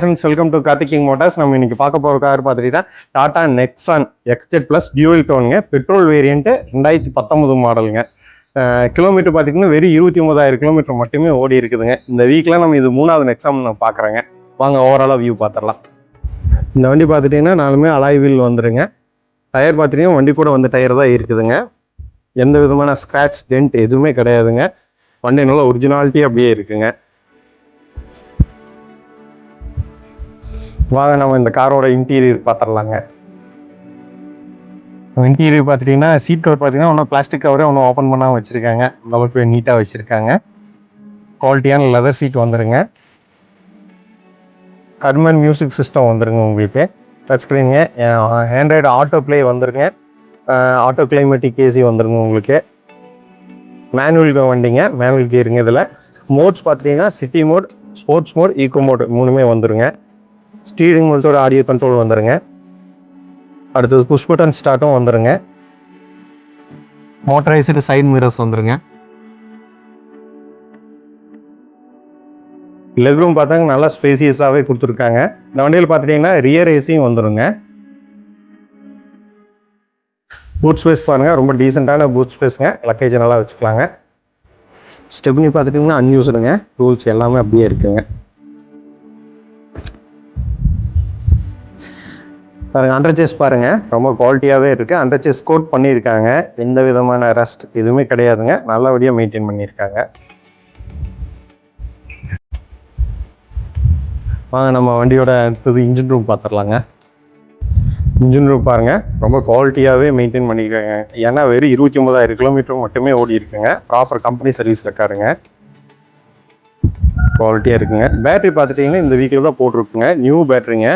Friends, welcome to Karthik King Motors. நம்ம இன்னைக்கு பார்க்க போற கார் பார்த்துட்டீங்கன்னா Tata Nexon XZ Plus dual டோனுங்க, பெட்ரோல் வேரியன்ட் 2019 மாடலுங்க. கிலோமீட்டர் பார்த்தீங்கன்னா வெறும் 29,000 கிலோமீட்டர் மட்டுமே ஓடி இருக்குதுங்க. இந்த வீக்கில் நம்ம இது 3வது நெக்ஸான் நான் பார்க்குறேங்க. வாங்க ஓவராலாக வியூ பார்த்துடலாம். இந்த வண்டி பார்த்துட்டிங்கன்னா நாலுமே அலாய் வீல் வந்துடுங்க. டயர் பார்த்துட்டிங்கன்னா வண்டி கூட வந்து டயர் தான் இருக்குதுங்க. எந்த விதமான ஸ்க்ராட்ச் டென்ட் எதுவுமே கிடையாதுங்க. வண்டி நல்லா ஒரிஜினாலிட்டி அப்படியே இருக்குங்க. வாங்க நம்ம இந்த காரோட இன்டீரியர் பார்த்துடலாங்க. இன்டீரியர் பார்த்துட்டிங்கன்னா சீட் கவர் பார்த்தீங்கன்னா ஒன்றும் பிளாஸ்டிக் கவரே ஒன்றும் ஓப்பன் பண்ணாமல் வச்சுருக்காங்க. அளவுக்கு நீட்டாக வச்சுருக்காங்க. குவாலிட்டியான லெதர் சீட் வந்துடுங்க. ஹர்மன் மியூசிக் சிஸ்டம் வந்துடுங்க. உங்களுக்கு டச் ஸ்க்ரீனுங்க, ஆண்ட்ராய்டு ஆட்டோ ப்ளே வந்துடுங்க. ஆட்டோ கிளைமேட்டிக் ஏசி வந்துடுங்க. உங்களுக்கு மேனுவல் வண்டிங்க, மேனுவல் கியருங்க. இதில் மோட்ஸ் பார்த்துட்டிங்கன்னா city mode, sports mode, eco mode மூணுமே வந்துடுங்க. ஸ்டீரிங் மோட்டோட ஆடியோ கண்ட்ரோல் வந்துடுங்க. அடுத்தது புஷ் பட்டன் ஸ்டார்ட்டும் வந்துடுங்க. மோட்டரைஸ்டு சைட் மிரர்ஸ் வந்துடுங்க. லெக் ரூம் பார்த்தாங்க நல்லா ஸ்பேசியஸாகவே கொடுத்துருக்காங்க. இந்த வண்டியில் பார்த்துட்டிங்கன்னா ரியர் ஏசியும் வந்துடுங்க. பூட் ஸ்பேஸ் பாருங்கள், ரொம்ப டீசெண்டான பூட் ஸ்பேஸுங்க. லக்கேஜ் நல்லா வச்சுக்கலாங்க. ஸ்டெப்னி பார்த்துட்டிங்கன்னா அன்யூஸ்டுங்க. டூல்ஸ் எல்லாமே அப்படியே இருக்குங்க. பாருங்கள், அண்டர்சேஸ் பாருங்கள், ரொம்ப குவாலிட்டியாகவே இருக்குது. அண்டர்சேஸ் கோட் பண்ணியிருக்காங்க. எந்த விதமான ரஸ்ட் எதுவுமே கிடையாதுங்க. நல்லபடியாக மெயின்டைன் பண்ணியிருக்காங்க. வாங்க நம்ம வண்டியோட அடுத்தது இன்ஜின் ரூம் பார்த்துடலாங்க. இன்ஜின் ரூம் பாருங்கள், ரொம்ப குவாலிட்டியாகவே மெயின்டைன் பண்ணியிருக்காங்க. ஏன்னா வெறும் 29,000 கிலோமீட்டர் மட்டுமே ஓடி இருக்குங்க. ப்ராப்பர் கம்பெனி சர்வீஸ் ரெக்கார்டுங்க. குவாலிட்டியாக இருக்குங்க. பேட்டரி பார்த்துட்டிங்கன்னா இந்த வீக்கில் தான் போட்டிருக்குங்க. நியூ பேட்டரிங்க,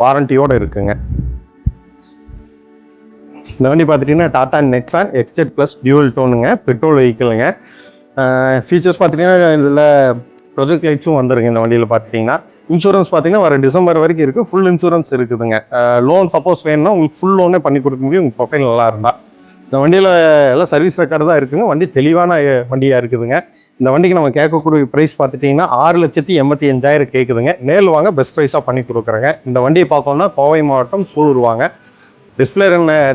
வாரண்டியோடு இருக்குங்க. இந்த வண்டி பார்த்துட்டிங்கன்னா Tata Nexon XZ Plus dual டோனுங்க, பெட்ரோல் வெஹிக்கிளுங்க. ஃபீச்சர்ஸ் பார்த்துட்டிங்கன்னா இதில் ப்ரொஜெக்ட் லைட்ஸும் வந்துருங்க. இந்த வண்டியில் பார்த்துட்டிங்கன்னா இன்சூரன்ஸ் பார்த்திங்கன்னா வர டிசம்பர் வரைக்கும் இருக்குது. ஃபுல் இன்சூரன்ஸ் இருக்குதுங்க. லோன் சப்போஸ் வேணும்னா உங்களுக்கு ஃபுல் லோனே பண்ணி கொடுக்க முடியும், உங்கள் ப்ரொஃபைல் நல்லா இருந்தால். இந்த வண்டியில் எல்லாம் சர்வீஸ் ரெக்கார்டு தான் இருக்குதுங்க. வண்டி தெளிவான வண்டியாக இருக்குதுங்க. இந்த வண்டிக்கு நம்ம கேட்கக்கூடிய ப்ரைஸ் பார்த்துட்டிங்கன்னா 6,85,000 கேட்குதுங்க. நேரில் வாங்க, பெஸ்ட் ப்ரைஸாக பண்ணி கொடுக்குறேங்க. இந்த வண்டியை பார்க்கணுன்னா கோவை மாவட்டம் சூலூர் வாங்க. டிஸ்பிளே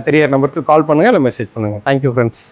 தெரியிற நம்பருக்கு கால் பண்ணுங்கள், இல்லை மெசேஜ் பண்ணுங்கள். Thank you friends.